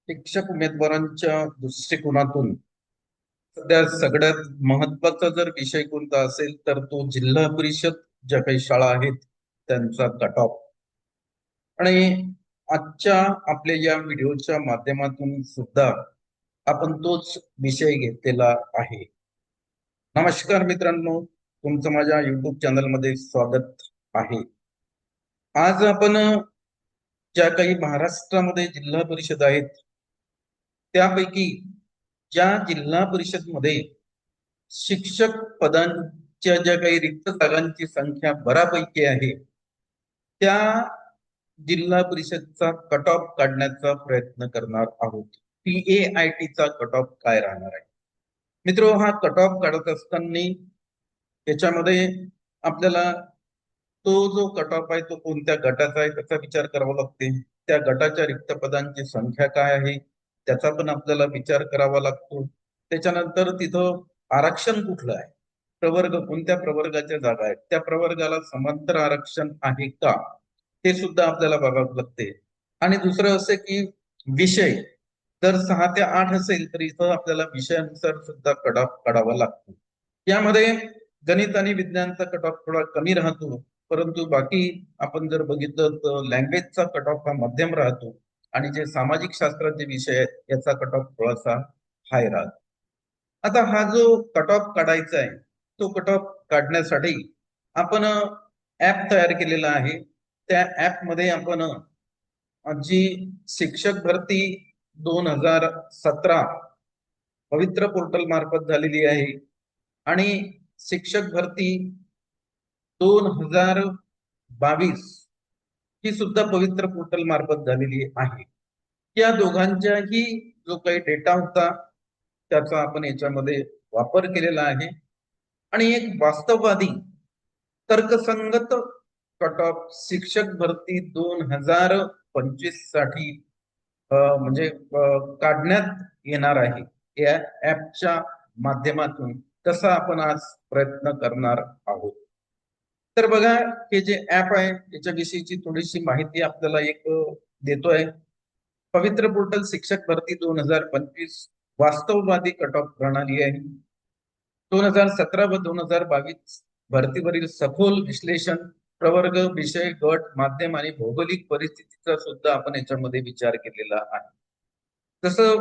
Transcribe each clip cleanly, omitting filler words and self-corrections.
शिक्षक उमेदवारांच्या दृष्टिकोनातून सध्या सगळ्यात महत्वाचा जर विषय कोणता असेल तर तो जिल्हा परिषद ज्या काही शाळा आहेत त्यांचा कट ऑफ. आणि आजच्या आपल्या या व्हिडिओच्या माध्यमातून सुद्धा आपण तोच विषय घेतलेला आहे. नमस्कार मित्रांनो, तुमचं माझ्या युट्यूब चॅनलमध्ये स्वागत आहे. आज आपण ज्या काही महाराष्ट्रामध्ये जिल्हा परिषद आहेत त्यापैकी ज्या जिल्हा परिषद मध्ये शिक्षक पदांच्या ज्या काही रिक्त जागांची संख्या बऱ्यापैकी आहे त्या जिल्हा परिषदचा कट ऑफ काढण्याचा प्रयत्न करणार आहोत. PAIT चा कट ऑफ काय राहणार आहे मित्रो? हा कट ऑफ काढत असताना त्याच्यामध्ये आपल्याला तो जो कट ऑफ आहे तो कोणत्या गटाचा आहे त्याचा विचार करावा लागते. त्या गटाच्या रिक्त पदांची संख्या काय आहे त्याचा पण आपल्याला विचार करावा लागतो. त्याच्यानंतर तिथं आरक्षण कुठलं आहे, प्रवर्ग कोणत्या प्रवर्गाच्या जागा आहेत, त्या प्रवर्गाला समांतर आरक्षण आहे का ते सुद्धा आपल्याला बघावं लागते. आणि दुसरं असं की विषय जर 6 ते 8 असेल तर इथं आपल्याला विषयानुसार सुद्धा कट ऑफ काढावा लागतो. यामध्ये गणित आणि विज्ञानचा कट ऑफ थोडा कमी राहतो, परंतु बाकी आपण जर बघितलं तर लँग्वेजचा कट ऑफ हा मध्यम राहतो आणि जे सामाजिक शास्त्राचे विषय आहेत याचा कट ऑफ थोडासा हाय राहतो. आता हा जो कट ऑफ काढायचा आहे तो कट ऑफ काढण्यासाठी आपण ऍप तयार केलेला आहे. त्या ऍप मध्ये आपण जी शिक्षक भरती 2017 पवित्र पोर्टल मार्फत झालेली आहे आणि शिक्षक भरती 2022 ही सुद्धा पवित्र पोर्टल मार्फत झालेली आहे. या दोघांच्याही जो काही डेटा होता त्याचा आपण याच्यामध्ये वापर केलेला आहे आणि एक वास्तववादी तर्कसंगत कट ऑफ शिक्षक भरती 2025 साठी म्हणजे काढण्यात येणार आहे या ऍपच्या माध्यमातून. तसा आपण आज प्रयत्न करणार आहोत. तर बघा, हे जे ऍप आहे त्याच्याविषयीची थोडीशी माहिती आपल्याला एक देतोय. पवित्र पोर्टल शिक्षक भरती 2025 वास्तववादी कट ऑफ प्रणाली आहे. 2017 व 2022 भरतीवरील सखोल विश्लेषण, प्रवर्ग, विषय, गट, माध्यम आणि भौगोलिक परिस्थितीचा सुद्धा आपण याच्यामध्ये विचार केलेला आहे. तसं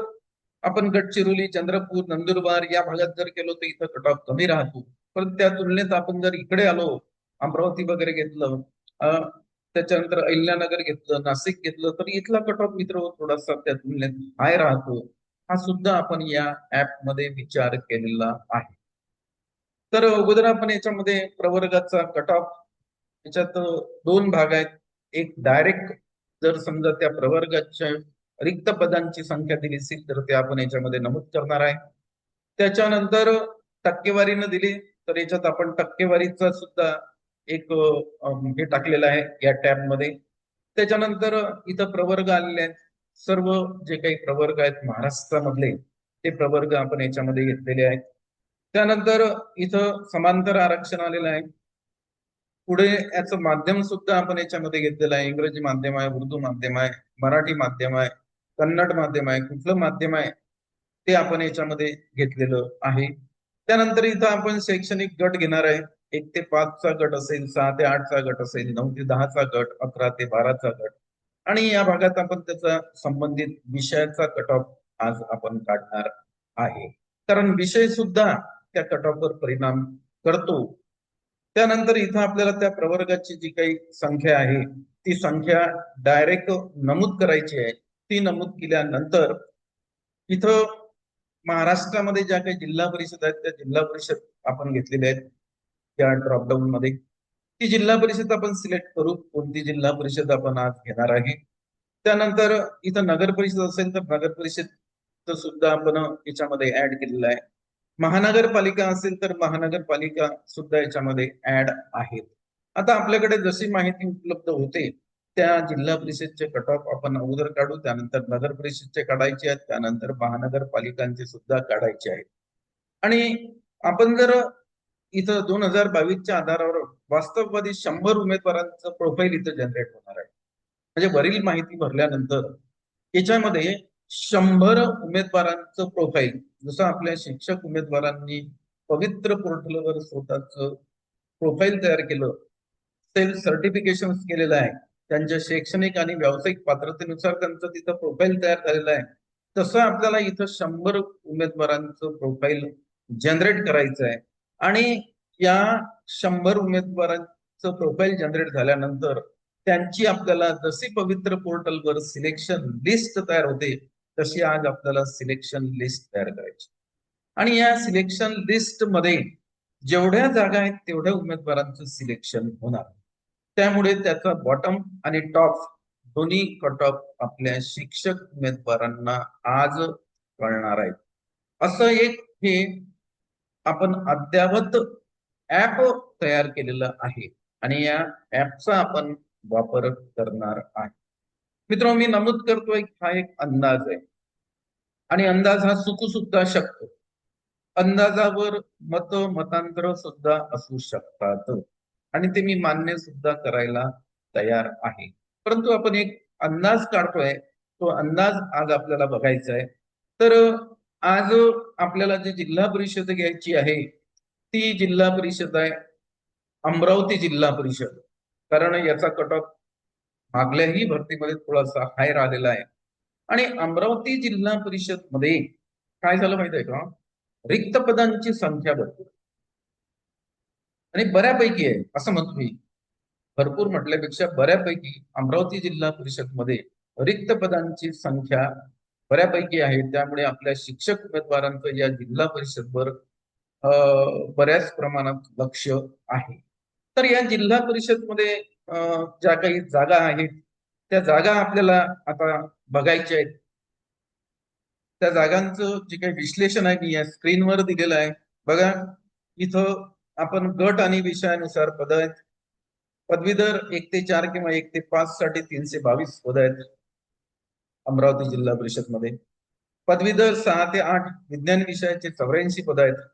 आपण गडचिरोली, चंद्रपूर, नंदुरबार या भागात जर गेलो तर इथं कट ऑफ कमी राहतो, पण त्या तुलनेत आपण जर इकडे आलो, अमरावती वगैरे घेतलं, त्याच्यानंतर अहिल्यानगर घेतलं, नाशिक घेतलं तर इथला कट ऑफ मित्र थोडासा त्या तुलनेत हाय राहतो. हा सुद्धा आपण या ऍप मध्ये विचार केलेला आहे. तर अगोदर आपण याच्यामध्ये प्रवर्गाचा कट ऑफ, याच्यात दोन भाग आहेत. एक डायरेक्ट जर समजा त्या प्रवर्गाच्या रिक्त पदांची संख्या दिली असेल तर ते आपण याच्यामध्ये नमूद करणार आहे. त्याच्यानंतर टक्केवारीनं दिली तर याच्यात आपण टक्केवारीचा सुद्धा एक हे टाकलेलं आहे या टॅब मध्ये. त्याच्यानंतर इथं प्रवर्ग आलेले आहेत. सर्व जे काही प्रवर्ग आहेत महाराष्ट्रामधले ते प्रवर्ग आपण याच्यामध्ये घेतलेले आहेत. त्यानंतर इथं समांतर आरक्षण आलेलं आहे. पुढे याचं माध्यम सुद्धा आपण याच्यामध्ये घेतलेलं आहे. इंग्रजी माध्यम आहे, उर्दू माध्यम आहे, मराठी माध्यम आहे, कन्नड माध्यम आहे, कुठलं माध्यम आहे ते आपण याच्यामध्ये घेतलेलं आहे. त्यानंतर इथं आपण शैक्षणिक गट घेणार आहे. 1 ते 5 चा गट असेल, 6 ते 8 चा गट असेल, 9 ते 10 चा गट, 11 ते 12 चा गट. आणि या भागात आपण त्याचा संबंधित विषयाचा कट ऑफ आज आपण काढणार आहे, कारण विषय सुद्धा त्या कट ऑफ वर परिणाम करतो. त्यानंतर इथं आपल्याला त्या प्रवर्गाची जी काही संख्या आहे ती संख्या डायरेक्ट नमूद करायची आहे. ती नमूद केल्यानंतर इथं महाराष्ट्रामध्ये ज्या काही जिल्हा परिषद आहेत त्या जिल्हा परिषद आपण घेतलेल्या आहेत त्या ड्रॉपडाऊन मध्ये. ती जिल्हा परिषद आपण सिलेक्ट करू कोणती जिल्हा परिषद आपण आज घेणार आहे. त्यानंतर इथं नगर परिषद असेल तर नगर परिषद सुद्धा आपण याच्यामध्ये ऍड केलेलं आहे. महानगरपालिका असेल तर महानगरपालिका सुद्धा याच्यामध्ये ऍड आहेत. आता आपल्याकडे जशी माहिती उपलब्ध होते त्या जिल्हा परिषदचे कट ऑफ आपण अगोदर काढू, त्यानंतर नगर परिषदचे काढायचे आहेत, त्यानंतर महानगरपालिकांचे सुद्धा काढायचे आहेत. आणि आपण जर इथं 2022च्या आधारावर वास्तववादी 100 उमेदवारांचं प्रोफाईल इथं जनरेट होणार आहे. म्हणजे वरील माहिती भरल्यानंतर याच्यामध्ये 100 उमेदवारांचं प्रोफाईल, जसं आपल्या शिक्षक उमेदवारांनी पवित्र पोर्टलवर स्वतःच प्रोफाईल तयार केलं, सेल्फ सर्टिफिकेशन केलेलं आहे, त्यांच्या शैक्षणिक आणि व्यावसायिक पात्रतेनुसार त्यांचं तिथं प्रोफाईल तयार झालेलं आहे, तसं आपल्याला इथं 100 उमेदवारांचं प्रोफाईल जनरेट करायचं आहे. आणि या 100 उमेदवारांचं प्रोफाईल जनरेट झाल्यानंतर त्यांची आपल्याला जशी पवित्र पोर्टलवर सिलेक्शन लिस्ट तयार होते, तशी आज आपल्याला सिलेक्शन लिस्ट तयार करायची. आणि या सिलेक्शन लिस्ट मध्ये जेवढ्या जागा आहेत तेवढ्या उमेदवारांचं सिलेक्शन होणार. त्यामुळे त्याचा बॉटम आणि टॉप दोन्ही कट ऑफ आपल्या शिक्षक उमेदवारांना आज कळणार आहे. असं एक हे आपण अद्ययावत ऍप तयार केलेलं आहे आणि या ऍपचा आपण वापर करणार आहे. मित्रांनो, मी नमूद करतोय हा एक अंदाज आहे आणि अंदाज हा चुकू सुद्धा शकतो. अंदाजावर मतांतर सुद्धा असू शकतात आणि ते मी मान्य सुद्धा करायला तयार आहे. परंतु आपण एक अंदाज काढतोय, तो अंदाज आज आपल्याला बघायचा आहे. तर आज आपल्याला जी जिल्हा परिषद घ्यायची आहे ती जिल्हा परिषद आहे अमरावती जिल्हा परिषद. कारण याचा कट ऑफ मागल्याही भरतीमध्ये थोडासा हायर आलेला आहे. आणि अमरावती जिल्हा परिषद मध्ये काय झालं माहिती आहे का, रिक्त पदांची संख्या भरपूर आणि बऱ्यापैकी आहे असं म्हणतो मी. भरपूर म्हटल्यापेक्षा बऱ्यापैकी अमरावती जिल्हा परिषद मध्ये रिक्त पदांची संख्या बऱ्यापैकी आहे. त्यामुळे आपल्या शिक्षक उमेदवारांचं या जिल्हा परिषदवर बऱ्याच प्रमाणात लक्ष आहे. तर या जिल्हा परिषद मध्ये ज्या काही जागा आहेत त्या जागा आपल्याला आता बघायच्या आहेत. त्या जागांचं जे काही विश्लेषण आहे मी या स्क्रीनवर दिलेलं आहे. बघा, इथं आपण गट आणि विषयानुसार पद आहेत. पदवीधर 1 ते 4 किंवा 1 ते 5 साठी 322 पद आहेत अमरावती जिल्हा परिषद मध्ये. पदवीधर 6 ते 8 विज्ञान विषयाचे 84 पद आहेत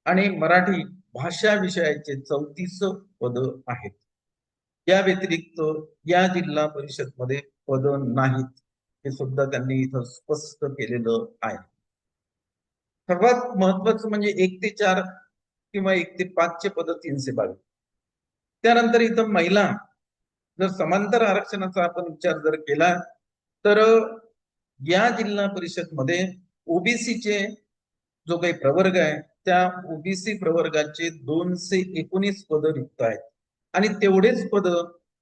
आणि मराठी भाषा विषयाचे 34 पद आहेत. या व्यतिरिक्त या जिल्हा परिषद मध्ये पद नाहीत, हे सुद्धा त्यांनी इथं स्पष्ट केलेलं आहे. सर्वात महत्वाचं म्हणजे 1 ते 4 किंवा 1 ते 5 चे पद 322. त्यानंतर इथं महिला, जर समांतर आरक्षणाचा आपण विचार जर केला तर या जिल्हा परिषद मध्ये ओबीसीचे जो काही प्रवर्ग आहे त्या ओबीसी प्रवर्गाचे 219 पद रिक्त आहेत आणि तेवढेच पद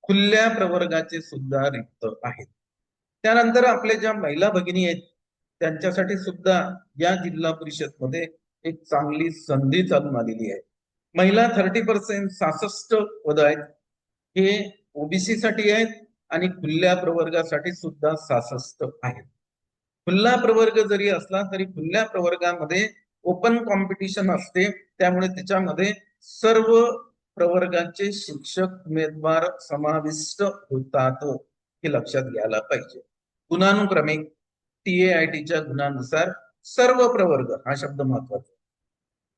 खुल्या प्रवर्गाचे सुद्धा रिक्त आहेत. त्यानंतर आपल्या ज्या महिला भगिनी आहेत त्यांच्यासाठी सुद्धा या जिल्हा परिषद मध्ये एक चांगली संधी चालून आलेली आहे. महिला 30% 66 पद आहेत, हे ओबीसी साठी आहेत आणि खुल्या प्रवर्गासाठी सुद्धा 66 आहेत. खुला प्रवर्ग जरी असला तरी खुल्या प्रवर्गामध्ये ओपन कॉम्पिटिशन असते, त्यामुळे त्याच्यामध्ये सर्व प्रवर्गाचे शिक्षक उमेदवार समाविष्ट होतात, हे लक्षात घ्यायला पाहिजे. गुणानुक्रमे TAITच्या गुणानुसार सर्व प्रवर्ग, हा शब्द महत्वाचा.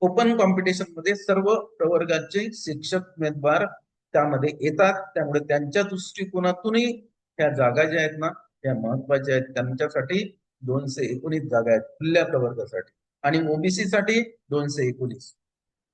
ओपन कॉम्पिटिशन मध्ये सर्व प्रवर्गाचे शिक्षक उमेदवार त्यामध्ये येतात, त्यामुळे त्यांच्या दृष्टिकोनातूनही ह्या जागा ज्या आहेत ना त्या महत्वाच्या आहेत. त्यांच्यासाठी 219 जागा आहेत खुल्या प्रवर्गासाठी आणि ओबीसी साठी 219.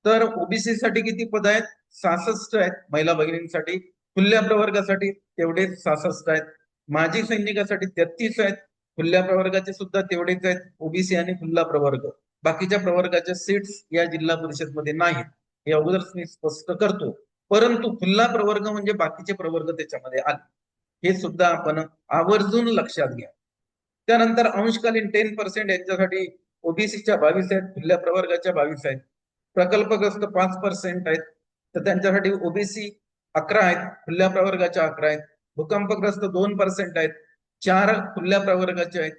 तर ओबीसी साठी किती पद आहेत? 66 आहेत महिला भगिनींसाठी. खुल्या प्रवर्गासाठी तेवढेच 66 आहेत. माजी सैनिकासाठी 33 आहेत. खुल्या प्रवर्गाचे सुद्धा तेवढेच आहेत ओबीसी आणि खुला प्रवर्ग. बाकीच्या प्रवर्गाच्या सीट्स या जिल्हा परिषद मध्ये नाहीत, हे अगोदरच मी स्पष्ट करतो. परंतु खुला प्रवर्ग म्हणजे बाकीचे प्रवर्ग त्याच्यामध्ये आले, हे सुद्धा आपण आवर्जून लक्षात घ्या. त्यानंतर अंशकालीन 10% यांच्यासाठी ओबीसीच्या 22 आहेत, खुल्या प्रवर्गाच्या 22 आहेत. प्रकल्पग्रस्त 5% आहेत, तर त्यांच्यासाठी ओबीसी 11 आहेत, खुल्या प्रवर्गाच्या 11 आहेत. भूकंपग्रस्त 2% आहेत, 4 खुल्या प्रवर्गाचे आहेत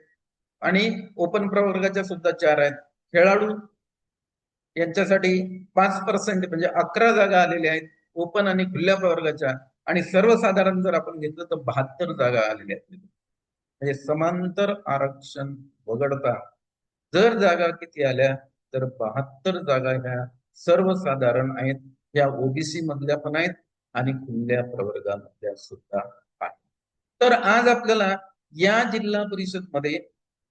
आणि ओपन प्रवर्गाच्या सुद्धा 4 आहेत. खेळाडू यांच्यासाठी 5% म्हणजे 11 जागा आलेल्या आहेत ओपन आणि खुल्या प्रवर्गाच्या. आणि सर्वसाधारण जर आपण घेतलं तर 72 जागा आलेल्या आहेत. म्हणजे समांतर आरक्षण वगळता जर जागा किती आल्या तर 72 जागा ह्या सर्वसाधारण आहेत, ह्या ओबीसी मधल्या पण आहेत आणि खुल्या प्रवर्गामधल्या सुद्धा आहेत. तर आज आपल्याला या जिल्हा परिषद मध्ये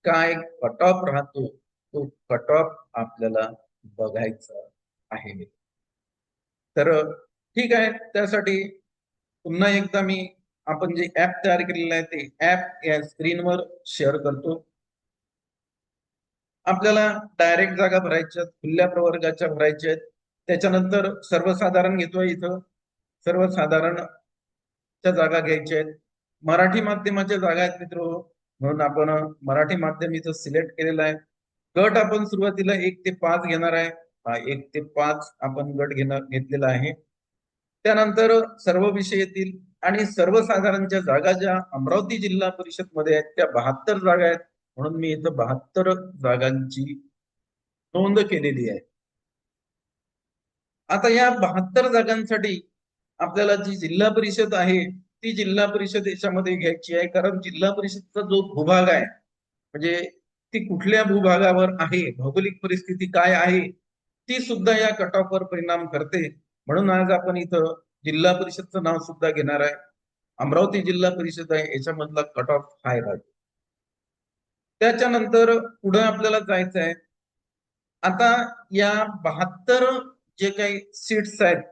काय कट ऑफ राहतो तो कट ऑफ आपल्याला बघायचा आहे. तर ठीक आहे, त्यासाठी पुन्हा एकदा मी आपण जे ऍप तयार केलेलं आहे ते ऍप या स्क्रीनवर शेअर करतो. आपल्याला डायरेक्ट जागा भरायच्या, खुल्या प्रवर्गाच्या भरायच्या आहेत. त्याच्यानंतर सर्वसाधारण घेतोय इथं, सर्वसाधारणच्या जागा घ्यायच्या आहेत. मराठी माध्यमाच्या जागा आहेत मित्र, म्हणून आपण मराठी माध्यम इथं सिलेक्ट केलेलं आहे. गट आपण सुरुवातीला 1 ते 5 घेणार आहे. 1 ते 5 आपण गट घेतलेला आहे. त्यानंतर सर्व विषय येतील आणि सर्वसाधारणच्या जागा ज्या अमरावती जिल्हा परिषद मध्ये आहेत त्या 72 जागा आहेत, म्हणून मी इथं 72 जागांची नोंद केलेली आहे. आता या 72 जागांसाठी आपल्याला जी जिल्हा परिषद आहे ती जिल्हा परिषद याच्यामध्ये घ्यायची आहे, कारण जिल्हा परिषदचा जो भूभाग आहे म्हणजे ती कुठल्या भूभागावर आहे, भौगोलिक परिस्थिती काय आहे, ती सुद्धा या कट ऑफवर परिणाम करते. म्हणून आज आपण इथं जिल्हा परिषदचं नाव सुद्धा घेणार आहे. अमरावती जिल्हा परिषद आहे, याच्यामधला कट ऑफ हाय राहतो. त्याच्यानंतर पुढे आपल्याला जायचं आहे. आता या 72 जे काही सीट्स आहेत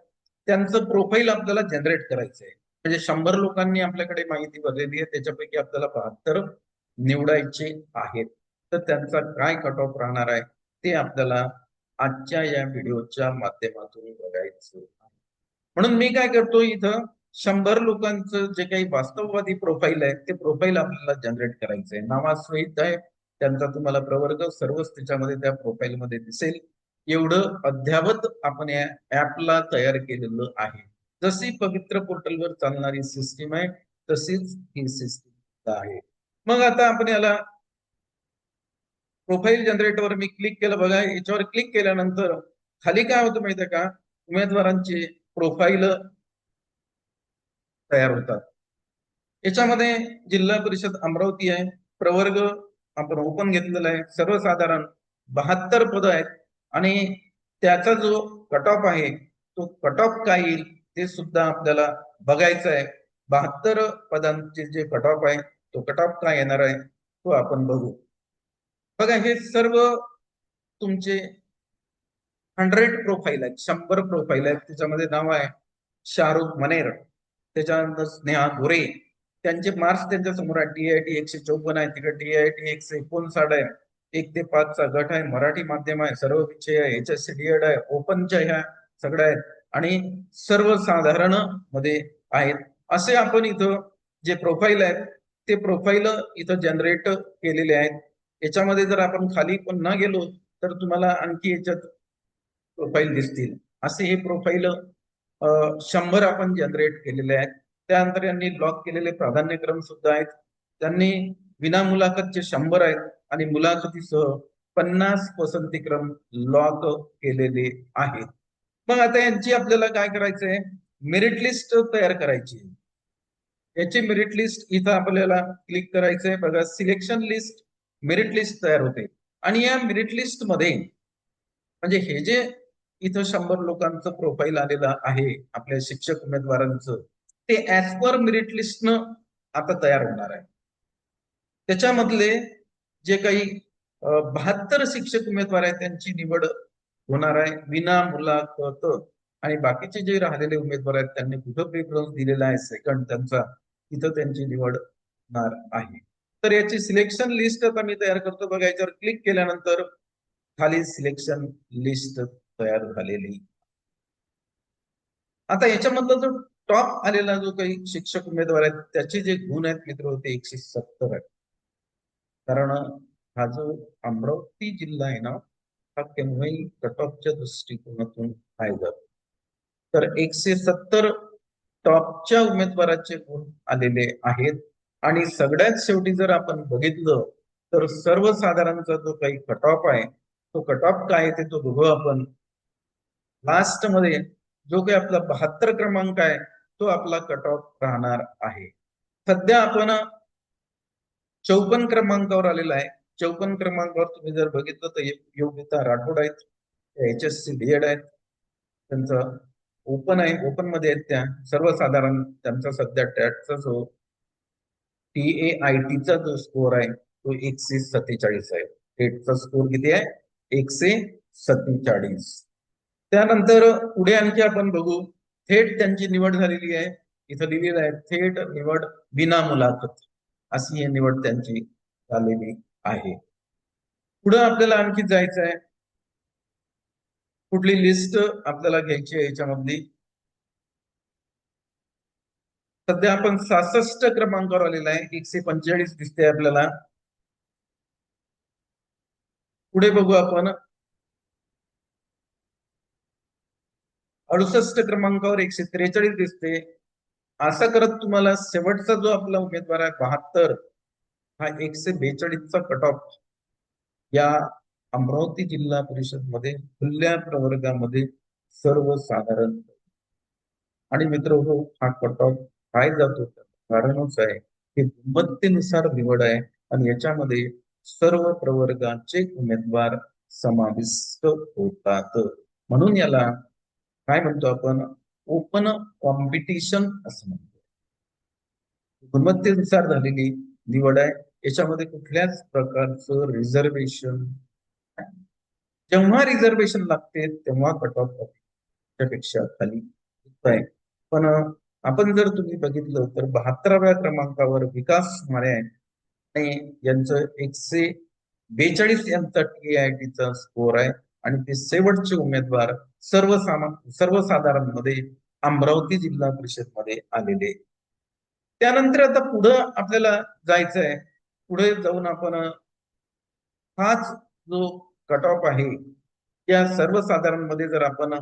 त्यांचं प्रोफाईल आपल्याला जनरेट करायचं आहे. म्हणजे 100 लोकांनी आपल्याकडे माहिती भरलेली आहे, त्याच्यापैकी आपल्याला 72 निवडायचे आहेत. तर त्यांचा काय कट ऑफ राहणार आहे ते आपल्याला आजच्या या व्हिडिओच्या माध्यमातून बघायचं आहे. म्हणून मी काय करतो, इथं 100 लोकांचं जे काही वास्तववादी प्रोफाईल आहे ते प्रोफाईल आपल्याला जनरेट करायचं आहे. नावासहित आहे, त्यांचा तुम्हाला प्रवर्ग सर्वच त्याच्यामध्ये त्या प्रोफाईल मध्ये दिसेल. एवढं अद्यावत आपण या ऍपला तयार केलेलं आहे. जशी पवित्र पोर्टलवर चालणारी सिस्टीम आहे तशीच ही सिस्टीम आहे. मग आता आपण याला प्रोफाईल जनरेटवर मी क्लिक केलं बघा. याच्यावर क्लिक केल्यानंतर खाली काय होतं माहितीये का, उमेदवारांची प्रोफाईल तयार होतात. याच्यामध्ये जिल्हा परिषद अमरावती आहे, प्रवर्ग आपण ओपन घेतलेला आहे, सर्वसाधारण 72 पद आहेत आणि त्याचा जो कट ऑफ आहे तो कट ऑफ काय येईल ते सुद्धा आपल्याला बघायचं आहे. 72 पदांचे जे कट ऑफ आहे तो कट ऑफ काय येणार आहे तो आपण बघू. बघा, हे सर्व तुमचे 100 प्रोफाईल आहेत, 100 प्रोफाईल आहेत. त्याच्यामध्ये नाव आहे शाहरुख मनेर, त्याच्यानंतर स्नेहा गोरे, त्यांचे मार्क्स त्यांच्या समोर आहे. TIT 154 आहे, तिकडे TIT 159 आहे. 1 ते 5 चा गट आहे, मराठी माध्यम आहे, सर्व विषय आहे, HSC DED आहे, ओपनच्या ह्या सगळ्या आहेत आणि सर्वसाधारण मध्ये आहेत. असे आपण इथं जे प्रोफाईल आहेत ते प्रोफाईल इथं जनरेट केलेले आहेत. याच्यामध्ये जर आपण खाली पण न गेलो तर तुम्हाला आणखी याच्यात प्रोफाईल दिसतील. असे हे प्रोफाईल 100 आपण जनरेट केलेले आहेत. त्यानंतर यांनी ब्लॉक केलेले प्राधान्यक्रम सुद्धा आहेत. त्यांनी विना मुलाखतचे 100 आहेत आणि मुलाखतीसह 50 पसंतीक्रम लॉक केलेले आहेत. मग आता यांची आपल्याला काय करायचंय, मेरिट लिस्ट तयार करायची. याची मेरिट लिस्ट इथं आपल्याला क्लिक करायचंय. बघा, सिलेक्शन लिस्ट, मेरिट लिस्ट तयार होते आणि या मेरिट लिस्ट मध्ये म्हणजे हे जे इथं 100 लोकांचं प्रोफाईल आलेलं आहे आपल्या शिक्षक उमेदवारांचं, ते ऍज पर मेरिट लिस्टनं आता तयार होणार आहे. त्याच्यामधले जे काही 72 शिक्षक उमेदवार आहेत त्यांची निवड होणार आहे विना मुलाखत. आणि बाकीचे जे राहिलेले उमेदवार आहेत त्यांनी कुठं प्रेफरन्स दिलेला आहे सेकंड त्यांचा, तिथं त्यांची निवड होणार आहे. तर याची सिलेक्शन लिस्ट आता मी तयार करतो. बघा, याच्यावर क्लिक केल्यानंतर खाली सिलेक्शन लिस्ट तयार झालेली. आता याच्यामधला जो टॉप आलेला जो काही शिक्षक उमेदवार आहेत त्याचे जे गुण आहेत मित्र होते 170 आहेत. कारण हा जो अमरावती जिल्हा आहे ना हा केव्हाही कट ऑफच्या दृष्टिकोनातून आहे जातो. तर 170 टॉपच्या उमेदवाराचे गुण आलेले आहेत. आणि सगळ्यात शेवटी जर आपण बघितलं तर सर्वसाधारणचा जो काही कट ऑफ आहे तो कट ऑफ काय आहे ते तो बघू आपण. लास्ट मध्ये जो काही आपला 72 क्रमांक आहे तो आपला कट ऑफ राहणार आहे. सध्या आपण 54 क्रमांकावर आलेला आहे. 54 क्रमांकावर तुम्ही जर बघितलं तर योगिता राठोड आहेत, HSC DED आहेत, त्यांचं ओपन आहे, ओपन मध्ये आहेत त्या. सर्वसाधारण त्यांचा सध्या टॅटचा जो TAIT चा जो स्कोर आहे तो 147 आहे. थेटचा स्कोर किती आहे? 147. त्यानंतर पुढे आणखी आपण बघू. थेट त्यांची निवड झालेली आहे. इथं लिहिलेलं आहे थेट निवड बिना मुलाखत, अशी ही निवड त्यांची झालेली आहे. पुढे आपल्याला आणखी जायचं आहे. कुठली लिस्ट आपल्याला घ्यायची आहे याच्यामधली? सध्या आपण 66 क्रमांकावर आलेला आहे. 145 दिसते आपल्याला. पुढे बघू आपण 68 क्रमांकावर 143 दिसते. असं करत तुम्हाला शेवटचा जो आपला उमेदवार आहे 72, हा 142चा कट ऑफ या अमरावती जिल्हा परिषद मध्ये खुल्या प्रवर्गामध्ये सर्वसाधारण. आणि मित्र हो, हा कट ऑफ काय जातो कारणच आहे की गुणवत्तेनुसार निवड आहे आणि याच्यामध्ये सर्व प्रवर्गाचे उमेदवार समाविष्ट होतात. म्हणून याला काय म्हणतो आपण? ओपन कॉम्पिटिशन असं म्हणतो. गुणवत्तेनुसार झालेली निवड आहे. याच्यामध्ये कुठल्याच प्रकारचं रिझर्वेशन, जेव्हा रिझर्वेशन लागते तेव्हा कट ऑफ त्यापेक्षा खाली आहे. पण आपण जर तुम्ही बघितलं तर 72व्या क्रमांकावर विकास मारे आणि यांचं 142 यांचा TIITचा स्कोर आहे आणि ते शेवटचे उमेदवार सर्वसाधारण मध्ये अमरावती जिल्हा परिषद मध्ये आलेले. त्यानंतर आता पुढं आपल्याला जायचं आहे. पुढे जाऊन आपण हाच जो कट ऑफ आहे या सर्वसाधारण मध्ये जर आपण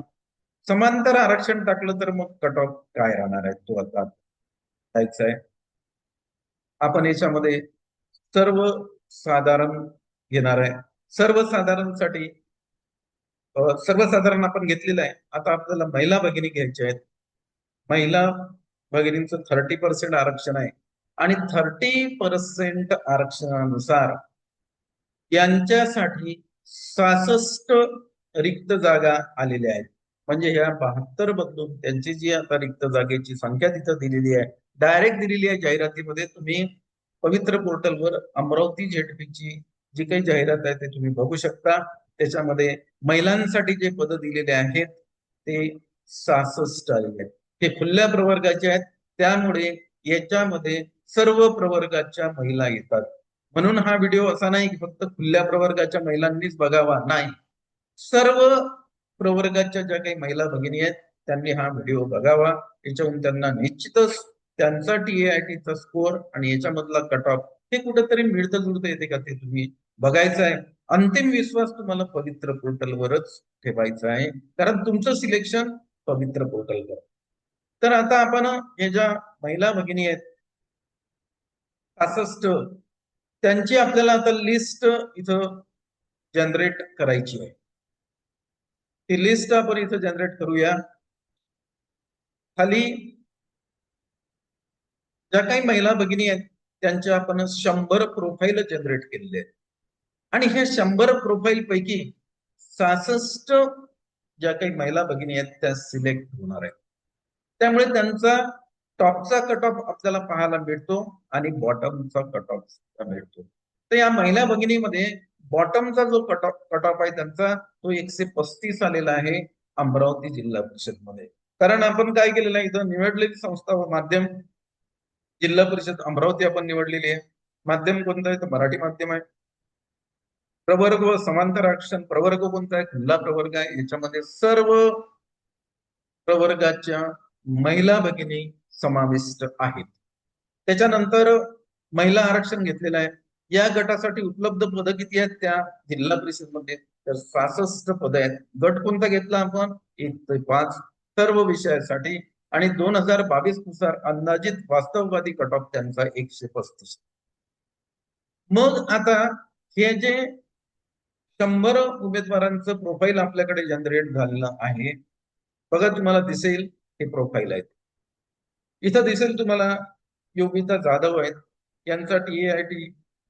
समांतर आरक्षण टाकलं तर मग कट ऑफ काय राहणार आहे तो आता जायचं आहे. आपण याच्यामध्ये सर्वसाधारण घेणार आहे. सर्वसाधारणसाठी सर्वसाधारण आपण घेतलेलं आहे. आता आपल्याला महिला भगिनी घ्यायच्या आहेत. महिला भगिनींचं 30% आरक्षण आहे आणि 30% आरक्षणानुसार यांच्यासाठी 66 रिक्त जागा आलेल्या आहेत. म्हणजे ह्या 72 बदलून त्यांची जी आता रिक्त जागेची संख्या तिथं दिलेली आहे, डायरेक्ट दिलेली आहे जाहिरातीमध्ये. तुम्ही पवित्र पोर्टलवर अमरावती झेडपीची जी काही जाहिरात आहे ते तुम्ही बघू शकता. त्याच्यामध्ये महिलांसाठी जे पद दिलेले आहेत ते 66 आलेले आहेत. हे खुल्या प्रवर्गाचे आहेत, त्यामुळे याच्यामध्ये सर्व प्रवर्गाच्या महिला येतात. म्हणून हा व्हिडिओ असा नाही की फक्त खुल्या प्रवर्गाच्या महिलांनीच बघावा, नाही, सर्व प्रवर्गाच्या ज्या काही महिला भगिनी आहेत त्यांनी हा व्हिडिओ बघावा. याच्याहून त्यांना निश्चितच त्यांचा TIITचा स्कोर आणि याच्यामधला कट ऑफ हे कुठेतरी मिळतं जुळतं येते का ते तुम्ही बघायचं आहे. अंतिम विश्वास तुम्हाला पवित्र पोर्टलवरच ठेवायचा आहे, कारण तुमचं सिलेक्शन पवित्र पोर्टलवर. तर आता आपण हे ज्या महिला भगिनी आहेत 66, त्यांची आपल्याला आता लिस्ट इथं जनरेट करायची आहे. ती लिस्ट आपण इथं जनरेट करूया. खाली ज्या काही महिला भगिनी आहेत त्यांच्या आपण 100 प्रोफाईल जनरेट केलेले आहेत आणि हे 100 प्रोफाईल पैकी 66 ज्या काही महिला भगिनी आहेत त्या सिलेक्ट होणार आहेत. त्यामुळे त्यांचा टॉपचा कट ऑफ आपल्याला पाहायला मिळतो आणि बॉटमचा कट ऑफ मिळतो. तर या महिला भगिनीमध्ये बॉटमचा जो कट ऑफ आहे त्यांचा तो 135 आलेला आहे अमरावती जिल्हा परिषद मध्ये. कारण आपण काय केलेलं आहे इथं निवडलेली संस्था व माध्यम जिल्हा परिषद अमरावती आपण निवडलेली आहे. माध्यम कोणतं आहे तर मराठी माध्यम आहे. प्रवर्ग व समांतर आरक्षण प्रवर्ग कोणता आहे? खुला प्रवर्ग आहे. याच्यामध्ये सर्व प्रवर्गाच्या महिला भगिनी समाविष्ट आहेत. त्याच्यानंतर महिला आरक्षण घेतलेलं आहे. या गटासाठी उपलब्ध पद किती आहेत त्या जिल्हा परिषद मध्ये? तर 66 पद आहेत. गट कोणता घेतला आपण? 1 ते 5 सर्व विषयासाठी आणि 2022 नुसार अंदाजित वास्तववादी कट ऑफ त्यांचा 135. मग आता हे जे 100 उमेदवारांचं प्रोफाईल आपल्याकडे जनरेट झालेलं आहे बघा, तुम्हाला दिसेल हे प्रोफाईल आहेत. इथं दिसेल तुम्हाला योगिता जाधव आहेत, यांचा TIIT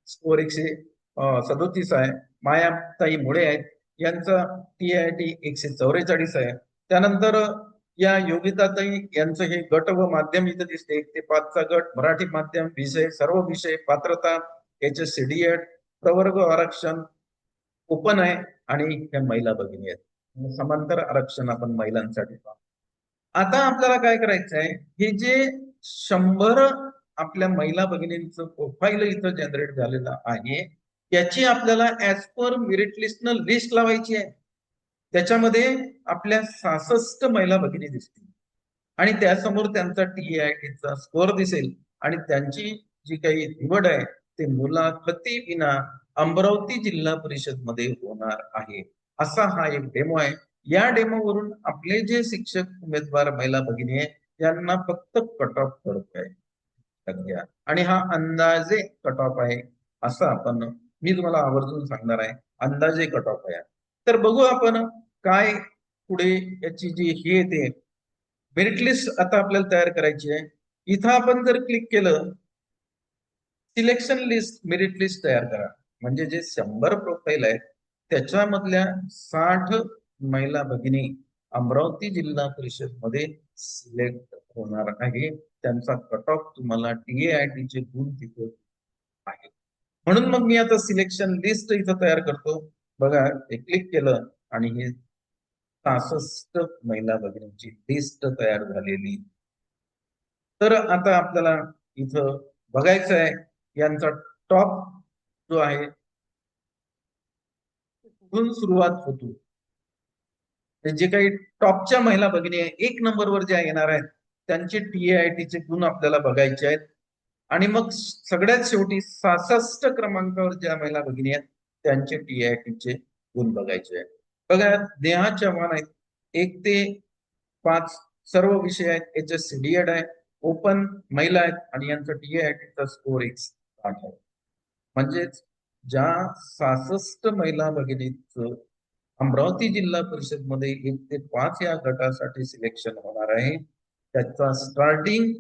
स्कोर 137 आहे. मायाताई मुळे आहेत, यांचा TIIT 144 आहे. त्यानंतर या योगिताताई यांचं हे गट व माध्यम इथं दिसते 1 ते 5चा गट, मराठी माध्यम विषय सर्व विषय पात्रता HSCD आहेत, प्रवर्ग आरक्षण ओपन आहे आणि ह्या महिला भगिनी आहेत. समांतर आरक्षण आपण महिलांसाठी पाहतो. आता आपल्याला काय करायचं आहे, हे जे 100 आपल्या महिला भगिनींचं प्रोफाईल इथं जनरेट झालेलं आहे, याची आपल्याला ऍज पर मेरिट लिस्टनं लिस्ट लावायची आहे. त्याच्यामध्ये आपल्या 66 महिला भगिनी दिसतील आणि त्यासमोर त्यांचा TAITचा स्कोअर दिसेल आणि त्यांची जी काही निवड आहे ते मुलाखती विना अमरावती जिल्हा परिषद मध्ये होणार आहे. असा हा एक डेमो आहे. या डेमोवरून आपले जे शिक्षक उमेदवार महिला भगिनी आहे यांना फक्त कट ऑफ कळत आहे आणि हा अंदाजे कट ऑफ आहे असं आपण मी तुम्हाला आवर्जून सांगणार आहे. अंदाजे कट ऑफ आहे. तर बघू आपण काय पुढे याची जी हे येते मेरिट लिस्ट आता आपल्याला तयार करायची आहे. इथं आपण जर क्लिक केलं सिलेक्शन लिस्ट मेरिट लिस्ट तयार करा, म्हणजे जे 100 प्रोफाईल आहेत त्याच्यामधल्या 60 महिला भगिनी अमरावती जिल्हा परिषद मध्ये सिलेक्ट होणार आहे. त्यांचा कट ऑफ तुम्हाला TAITचे गुण तिथे आहे. म्हणून मग मी आता सिलेक्शन लिस्ट इथं तयार करतो. बघा हे क्लिक केलं आणि हे 66 महिला भगिनींची लिस्ट तयार झालेली. तर आता आपल्याला इथं बघायचं आहे यांचा टॉप जो आहे कुठून सुरुवात होतो. जे काही टॉपच्या महिला भगिनी आहे 1 नंबरवर ज्या येणार आहेत त्यांचे TAITचे गुण आपल्याला बघायचे आहेत आणि मग सगळ्यात शेवटी 66 क्रमांकावर ज्या महिला भगिनी आहेत त्यांचे TAITचे गुण बघायचे आहेत. बघा नेहा चव्हाण आहेत 1 ते 5 सर्व विषय आहेत. HSCD आहे, ओपन महिला आहेत आणि यांचा TAITचा स्कोर 160 आहे. म्हणजेच ज्या 66 महिला भगिनींचं अमरावती जिल्हा परिषद मध्ये 1 ते 5 या गटासाठी सिलेक्शन होणार आहे त्याचा स्टार्टिंग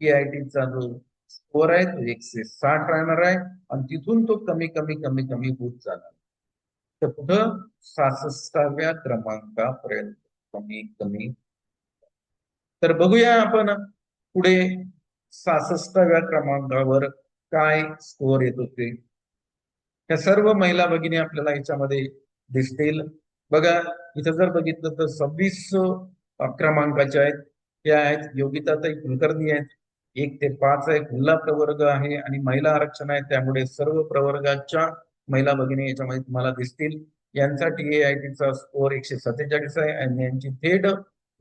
TAITचा जो स्कोर आहे तो 160 राहणार आहे आणि तिथून तो कमी कमी कमी कमी होत जाणार. तर कुठं 66व्या क्रमांकापर्यंत कमी कमी. तर बघूया आपण पुढे 66व्या क्रमांकावर काय स्कोअर येत होते. त्या सर्व महिला भगिनी आपल्याला याच्यामध्ये दिसतील. बघा इथं जर बघितलं तर 26 क्रमांकाच्या आहेत. त्या आहेत योगिताताई कुलकर्णी आहेत 1 ते 5 आहे. खुल्ला प्रवर्ग आहे आणि महिला आरक्षण आहे त्यामुळे सर्व प्रवर्गाच्या महिला भगिनी याच्यामध्ये तुम्हाला दिसतील. यांचा TAITचा स्कोअर 147 आहे आणि यांची थेट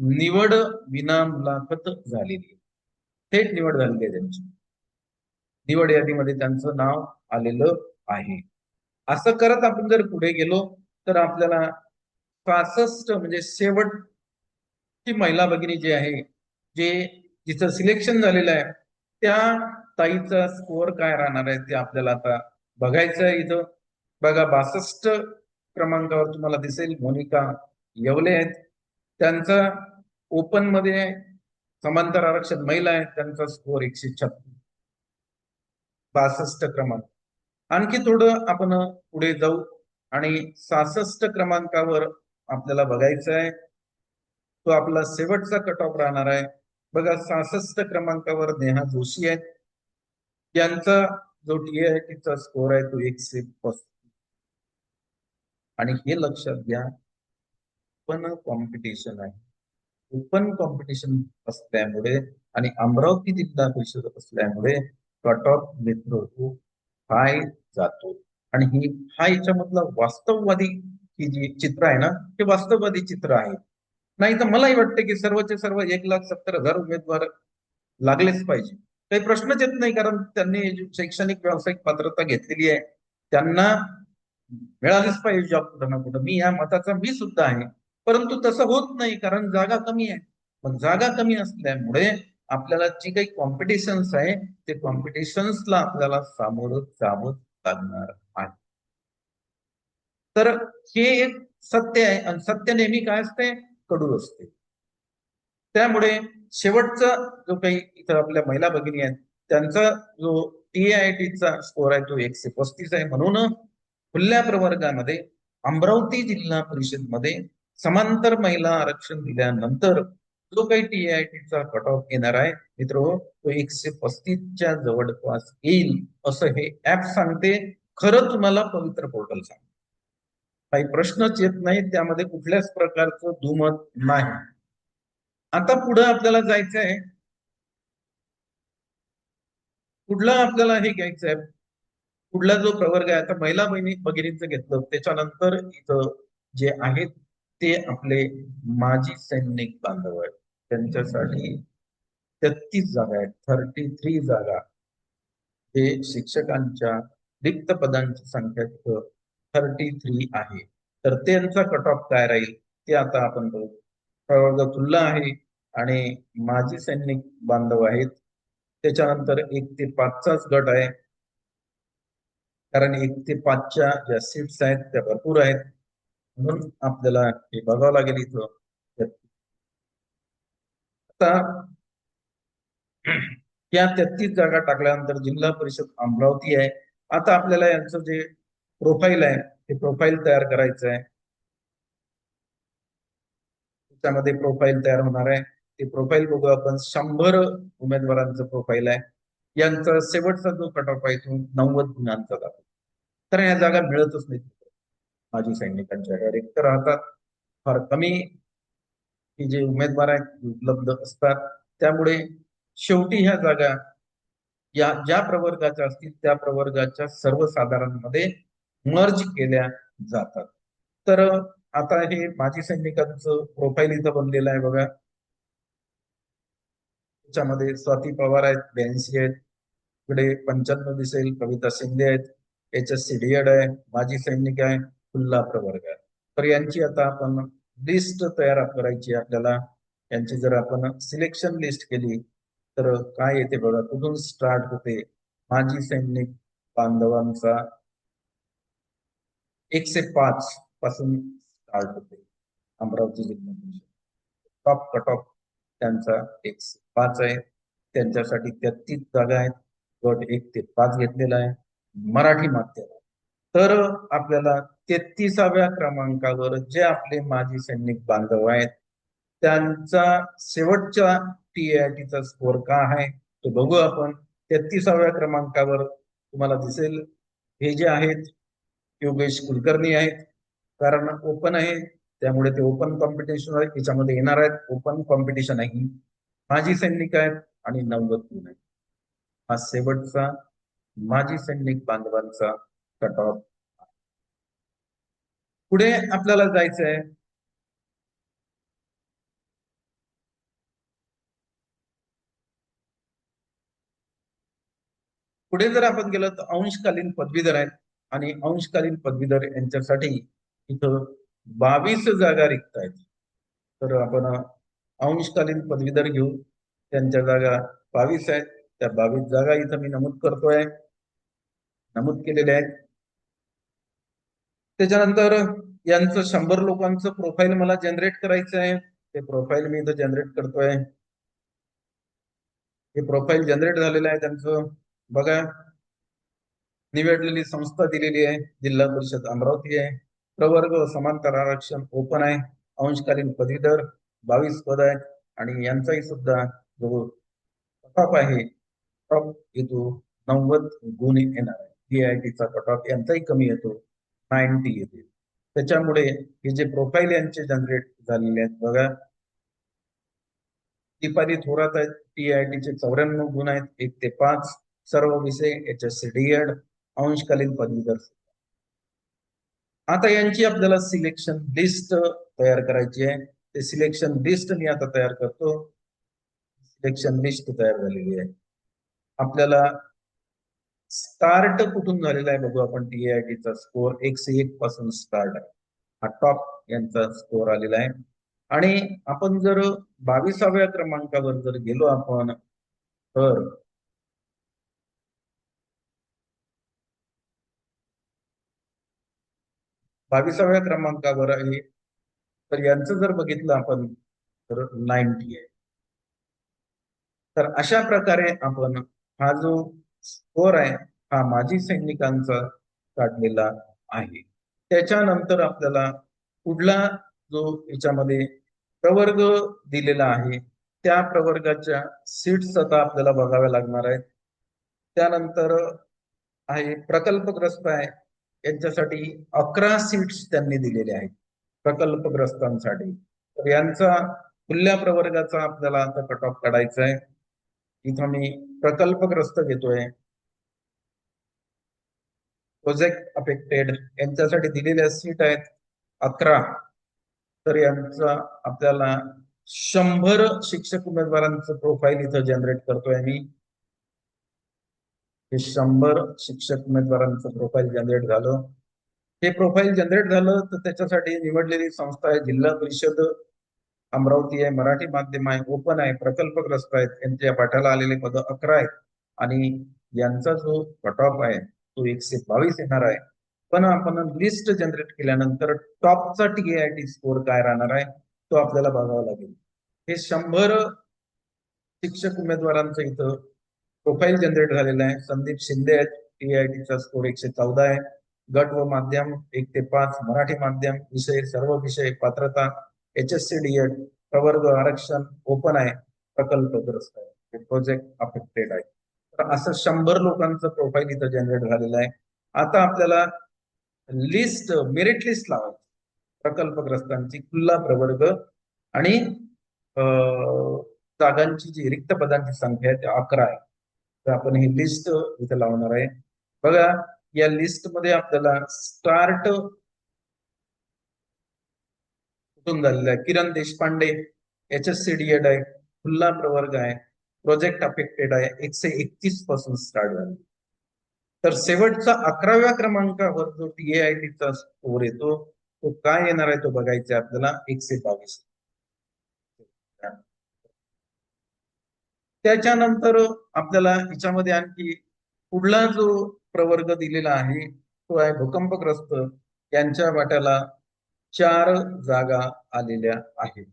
निवड विना मुलाखत झालेली. थेट निवड झालेली आहे त्यांची. निवड यादीमध्ये त्यांचं नाव आलेलं आहे. असं करत आपण जर पुढे गेलो तर आपल्याला 65 म्हणजे शेवटची महिला भगिनी जी आहे जे जिचं सिलेक्शन झालेलं आहे त्या ताईचा स्कोअर काय राहणार आहे ते आपल्याला आता बघायचं आहे. इथं बघा 62 क्रमांकावर तुम्हाला दिसेल मोनिका येवले आहेत. त्यांचा ओपन मध्ये समांतर आरक्षण महिला आहेत त्यांचा स्कोअर 136. 62 क्रमांक. आणखी थोडं आपण पुढे जाऊ आणि 66 क्रमांकावर आपल्याला बघायचं आहे तो आपला शेवटचा कट ऑफ राहणार आहे. बघा 66 क्रमांकावर नेहा जोशी आहेत. यांचा जो TAITचा स्कोअर आहे तो 135 आणि हे लक्षात घ्या ओपन कॉम्पिटिशन आहे. ओपन कॉम्पिटिशन असल्यामुळे आणि अमरावती जिल्हा परिषद असल्यामुळे कट ऑफ मित्र हाय जातो आणि ही हा याच्यामधला वास्तववादी ही जी चित्र आहे ना हे वास्तववादी चित्र आहे. नाही तर मलाही वाटतं की सर्वचे सर्व 1,70,000 उमेदवार लागलेच पाहिजे. काही प्रश्नच येत नाही कारण त्यांनी शैक्षणिक व्यावसायिक पात्रता घेतलेली आहे त्यांना मिळालीच पाहिजे जॉब कुठं ना कुठं. मी या मताचा मी सुद्धा आहे परंतु तसं होत नाही कारण जागा कमी आहे. मग जागा कमी असल्यामुळे आपल्याला जी काही कॉम्पिटिशन्स आहे ते कॉम्पिटिशन्सला आपल्याला सामोरं जावं लागणार आहे. तर हे एक सत्य आहे आणि सत्य नेहमी काय असते कडू असते. त्यामुळे शेवटचा जो काही इथं आपल्या महिला भगिनी आहेत त्यांचा जो TAITचा स्कोअर आहे तो 135 आहे. म्हणून खुल्या प्रवर्गामध्ये अमरावती जिल्हा परिषद मध्ये समांतर महिला आरक्षण दिल्यानंतर जो काही TIT चा कट ऑफ येणार आहे मित्र, तो 135च्या जवळपास येईल असं हे ऍप सांगते. खरं तुम्हाला पवित्र पोर्टल सांगते, काही प्रश्नच येत नाही, त्यामध्ये कुठल्याच प्रकारचं दुमत नाही. आता पुढे आपल्याला जायचं आहे, पुढला आपल्याला हे घ्यायचं आहे. पुढला जो प्रवर्ग आहे, आता महिला भगिनींचं घेतलं, त्याच्यानंतर इथं जे आहेत ते आपले माजी सैनिक बांधव आहेत. त्यांच्यासाठी 33 जागा आहेत, 33 जागा. हे शिक्षकांच्या रिक्त पदांची संख्या 33 आहे. तर त्यांचा कट ऑफ काय राहील ते आता आपण बघू. प्रवर्ग खुल्ला आहे आणि माजी सैनिक बांधव आहेत. त्याच्यानंतर 1 ते 5चाच गट आहे, कारण 1 ते 5च्या ज्या सीट्स आहेत त्या भरपूर आहेत, म्हणून आपल्याला हे बघावं लागेल इथं. आता या 33 जागा टाकल्यानंतर जिल्हा परिषद अमरावती आहे. आता आपल्याला यांचं जे प्रोफाईल आहे ते प्रोफाईल तयार करायचं आहे. त्यामध्ये प्रोफाईल तयार होणार आहे. ते प्रोफाईल बघू आपण. 100 उमेदवारांचं प्रोफाईल आहे. यांचा शेवटचा जो कट ऑफ आहे तो 90 गुणांचा जातो. तर या जागा मिळतच नाही माजी सैनिकांच्या, डायरेक्ट राहतात. फार कमी की जे उमेदवार आहेत उपलब्ध असतात. त्यामुळे शेवटी ह्या जागा या ज्या प्रवर्गाच्या असतील त्या प्रवर्गाच्या सर्वसाधारणमध्ये मर्ज केल्या जातात. तर आता हे माजी सैनिकांचं प्रोफाईल इथं बनलेलं आहे बघा. त्याच्यामध्ये स्वाती पवार आहेत, 82 आहेत. इकडे 95 दिसेल, कविता शिंदे आहेत, HSC DED आहे, माजी सैनिक आहे, खुल्ला प्रवर्ग आहे. तर यांची आता आपण लिस्ट तयार करायची आपल्याला. यांची जर आपण सिलेक्शन लिस्ट केली तर काय येते बघा, कुठून स्टार्ट होते. माजी सैनिक बांधवांचा 105 पासून स्टार्ट होते अमरावती जिल्हा परिषद. टॉप कट ऑफ त्यांचा 105 आहे. त्यांच्यासाठी 33 जागा आहेत. गट 1 ते 5 घेतलेला आहे, मराठी माध्यम. तर आपल्याला 33व्या क्रमांकावर जे आपले माजी सैनिक बांधव आहेत त्यांचा शेवटच्या TITचा स्कोर काय आहे तो बघू आपण. 33व्या क्रमांकावर तुम्हाला दिसेल हे जे आहेत योगेश कुलकर्णी आहेत, कारण ओपन आहे त्यामुळे ते ओपन कॉम्पिटिशन याच्यामध्ये येणार आहेत. ओपन कॉम्पिटिशन आहे, माजी सैनिक आहेत आणि 90 गुण आहेत. हा शेवटचा माजी सैनिक बांधवांचा कट ऑफ. पुढे आपल्याला जायचंय. पुढे जर आपण गेलो तर अंशकालीन पदवीधर आहेत आणि अंशकालीन पदवीधर यांच्यासाठी इथं 22 जागा रिक्त आहेत. तर आपण अंशकालीन पदवीधर घेऊ, त्यांच्या जागा 22 आहेत. त्या 22 जागा इथं मी नमूद करतोय, नमूद केलेले आहेत. त्याच्यानंतर यांचं 100 लोकांचं प्रोफाईल मला जनरेट करायचं आहे. ते प्रोफाईल मी इथं जनरेट करतोय. हे प्रोफाईल जनरेट झालेलं आहे त्यांचं बघा. निवडलेली संस्था दिलेली आहे, जिल्हा परिषद अमरावती आहे. प्रवर्ग समांतर आरक्षण ओपन आहे. अंशकालीन पदवीधर 22 पद आहेत आणि यांचाही सुद्धा जो कट आहे टॉप येतो 90 गुण येणार आहे. TITचा कट ऑफ यांचाही कमी येतो, 90 येते. त्याच्यामुळे हे जे प्रोफाईल यांचे जनरेट झालेले आहेत बघा. दीपाली थोरात आहेत, TITचे 94 गुण आहेत, 1 ते 5 सर्व विषय, HSC DED, अंशकालीन पदवीधर. आता यांची आपल्याला सिलेक्शन लिस्ट तयार करायची आहे. ते सिलेक्शन लिस्ट मी आता तयार करतो. सिलेक्शन लिस्ट तयार झालेली आहे. आपल्याला स्टार्ट कुठून झालेला आहे बघू आपण. TITचा स्कोर 101 पासून स्टार्ट आहे. हा टॉप यांचा स्कोर आलेला आहे. आणि आपण जर 22व्या क्रमांकावर जर गेलो आपण तर 22व्या क्रमांकावर आहे. तर यांचं जर बघितलं आपण तर 90 आहे. तर अशा प्रकारे आपण हा जो स्कोर आहे हा माजी सैनिकांचा काढलेला आहे. त्याच्यानंतर आपल्याला पुढला जो याच्यामध्ये प्रवर्ग दिलेला आहे, त्या प्रवर्गाच्या सीट्स आता आपल्याला बघाव्या लागणार आहेत. त्यानंतर आहे प्रकल्पग्रस्त आहे, यांच्यासाठी 11 सीट्स त्यांनी दिलेले आहेत प्रकल्पग्रस्तांसाठी. तर यांचा खुल्या प्रवर्गाचा आपल्याला आता कट ऑफ काढायचा आहे. इथं मी प्रकल्पग्रस्त घेतोय. प्रोजेक्ट अफेक्टेड यांच्यासाठी दिलेल्या सीट आहेत 11. तर यांचा आपल्याला 100 शिक्षक उमेदवारांचं प्रोफाईल इथं जनरेट करतोय मी. हे 100 शिक्षक उमेदवारांचं प्रोफाईल जनरेट झालं. हे प्रोफाईल जनरेट झालं तर त्याच्यासाठी निवडलेली संस्था आहे जिल्हा परिषद अमरावती आहे, मराठी माध्यम आहे, ओपन आहे, प्रकल्पग्रस्त आहेत. यांच्या पाठ्याला आलेले पद 11 आहेत आणि यांचा जो कट ऑफ आहे तो 122 येणार आहे. पण आपण लिस्ट जनरेट केल्यानंतर टॉपचा TAIT स्कोर काय राहणार आहे तो आपल्याला बघावा लागेल. हे 100 शिक्षक उमेदवारांचं इथं प्रोफाईल जनरेट झालेलं आहे. संदीप शिंदे आहेत, TAITचा स्कोर 114 आहे. गट व माध्यम 1 ते 5, मराठी माध्यम विषय सर्व विषय पात्रता HSC DED प्रवर्ग आरक्षण ओपन आहे, प्रकल्पग्रस्त आहे, प्रोजेक्ट अफेक्टेड आहे. तर असं 100 लोकांचं प्रोफाईल इथं जनरेट झालेलं आहे. आता आपल्याला लिस्ट मेरिट लिस्ट लावायची प्रकल्पग्रस्तांची, खुला प्रवर्ग आणि जागांची जी रिक्त पदांची संख्या आहे ते 11 आहे. तर आपण ही लिस्ट इथे लावणार आहे. बघा या लिस्ट मध्ये आपल्याला स्टार्ट कुठून झालेला आहे. किरण देशपांडे HSC DED आहे, खुला प्रवर्ग आहे, प्रोजेक्ट अफेक्टेड आहे, 131 पासून स्टार्ट झाले. तर शेवटचा 11व्या क्रमांकावर जो TAITचा स्कोर येतो तो काय येणार आहे तो बघायचा आपल्याला, 122. त्याच्यानंतर आपल्याला याच्यामध्ये आणखी पुढला जो प्रवर्ग दिलेला आहे तो आहे भूकंपग्रस्त. यांच्या वाट्याला 4 जागा आलेल्या आहेत.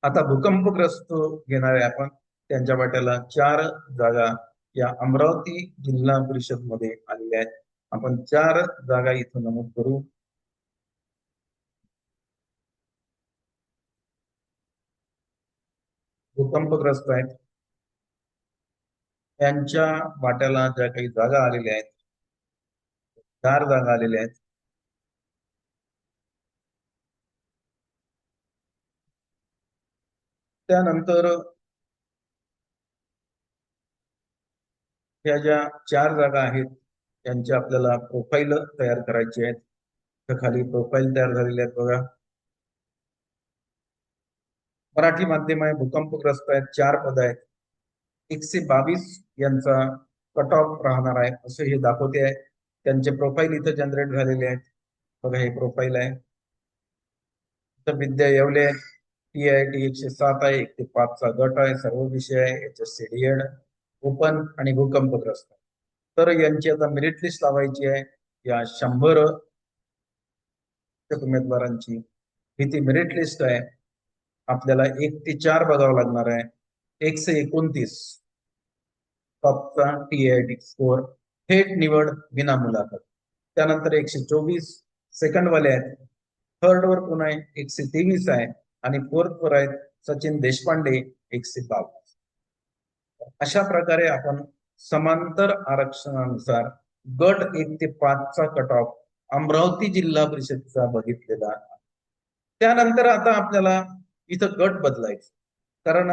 आता भूकंपग्रस्त घेणार आहे आपण, त्यांच्या वाट्याला 4 जागा या अमरावती जिल्हा परिषद मध्ये आलेल्या आहेत. आपण 4 जागा इथं नमूद करू. भूकंपग्रस्त आहेत त्यांच्या वाट्याला ज्या काही जागा आलेल्या आहेत 4 जागा आलेल्या आहेत. त्यानंतर ह्या ज्या 4 जागा आहेत त्यांच्या आपल्याला प्रोफाईल तयार करायची आहेत. तर खाली प्रोफाईल तयार झालेले आहेत बघा. मराठी माध्यम आहे, भूकंपग्रस्त आहेत, 4 पद आहेत, 122 यांचा कट ऑफ राहणार आहे असं हे दाखवते आहे. त्यांचे प्रोफाईल इथं जनरेट झालेले आहेत बघा. हे प्रोफाईल आहे. तर विद्या येवले TAIT 107 आहे, 1 ते 5 चा गट आहे, सर्व विषय आहे, HSC DED ओपन आणि भूकंपग्रस्त. तर यांची आता मेरिट लिस्ट लावायची आहे. या 100 उमेदवारांची ही ती मेरिट लिस्ट आहे. आपल्याला 1 ते 4 बघावं लागणार आहे. 129 टॉपचा TAIT स्कोर, थेट निवड विना मुलाखत. त्यानंतर 124 सेकंड वाले आहेत. थर्ड वर कोण आहे 123 आहे आणि फोर्थ वर आहेत सचिन देशपांडे 122. अशा प्रकारे आपण समांतर आरक्षणानुसार गट 1 ते 5 चा कट ऑफ अमरावती जिल्हा परिषदचा बघितलेला. त्यानंतर आता आपल्याला इथं गट बदलायचं, कारण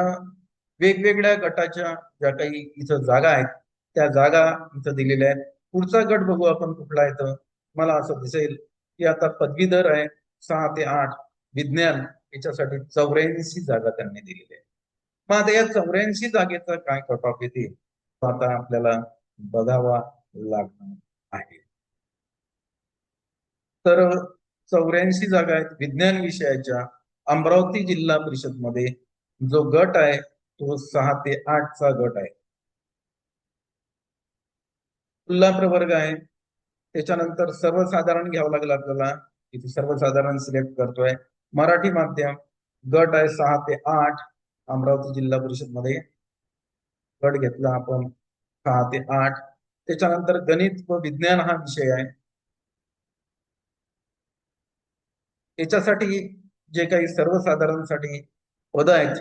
वेगवेगळ्या गटाच्या ज्या काही इथं जागा आहेत त्या जागा इथं दिलेल्या आहेत. पुढचा गट बघू आपण कुठला आहे. तर मला असं दिसेल की आता पदवीधर आहे 6 ते 8 विज्ञान, याच्यासाठी 84 जागा त्यांनी दिलेल्या आहेत. मग आता या 84 जागेचा काय कट ऑफ येते तो आता आपल्याला बघावा लागणार आहे. तर 84 जागा आहेत विज्ञान विषयाच्या अमरावती जिल्हा परिषद मध्ये. जो गट आहे तो 6 ते 8 चा गट आहे, खुला प्रवर्ग आहे. त्याच्यानंतर सर्वसाधारण घ्यावं लागेल आपल्याला. इथे सर्वसाधारण सिलेक्ट करतोय. मराठी माध्यम गट आहे 6 ते 8 अमरावती जिल्हा परिषद मध्ये. गट घेतला आपण 6 ते 8. त्याच्यानंतर गणित व विज्ञान हा विषय आहे. याच्यासाठी जे काही सर्वसाधारणसाठी पद आहेत,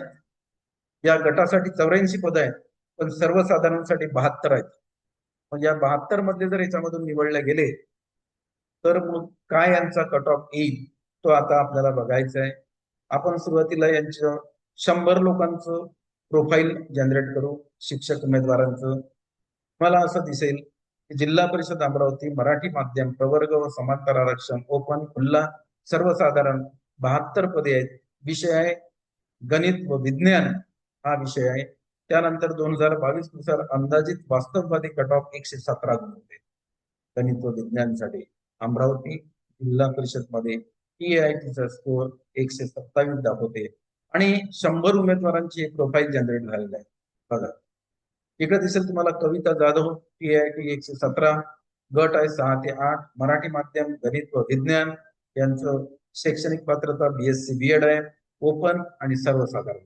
या गटासाठी 84 पद आहेत, पण सर्वसाधारणसाठी 72 आहेत. पण या 72 मध्ये जर याच्यामधून निवडले गेले तर मग काय यांचा कट ऑफ येईल तो आता आपल्याला बघायचा आहे. आपण सुरुवातीला यांचं 100 लोकांचं प्रोफाईल जनरेट करू शिक्षक उमेदवारांचं. मला असं दिसेल की जिल्हा परिषद अमरावती मराठी माध्यम प्रवर्ग व समांतर आरक्षण ओपन खुल्ला सर्वसाधारण 72 पदे आहेत. विषय आहे गणित व विज्ञान हा विषय आहे. त्यानंतर 2022 नुसार अंदाजित वास्तववादी कट ऑफ 117 होते गणित व विज्ञानसाठी. अमरावती जिल्हा परिषद मध्ये TIITचा स्कोर 127 दाखवते आणि 100 उमेदवारांची एक प्रोफाईल जनरेट झालेली आहे. बघा इकडे दिसेल तुम्हाला कविता जाधव TIIT 117, गट आहे 6 ते 8, मराठी माध्यम गणित व विज्ञान, यांचं शैक्षणिक पात्रता BSc BEd आहे, ओपन आणि सर्वसाधारण.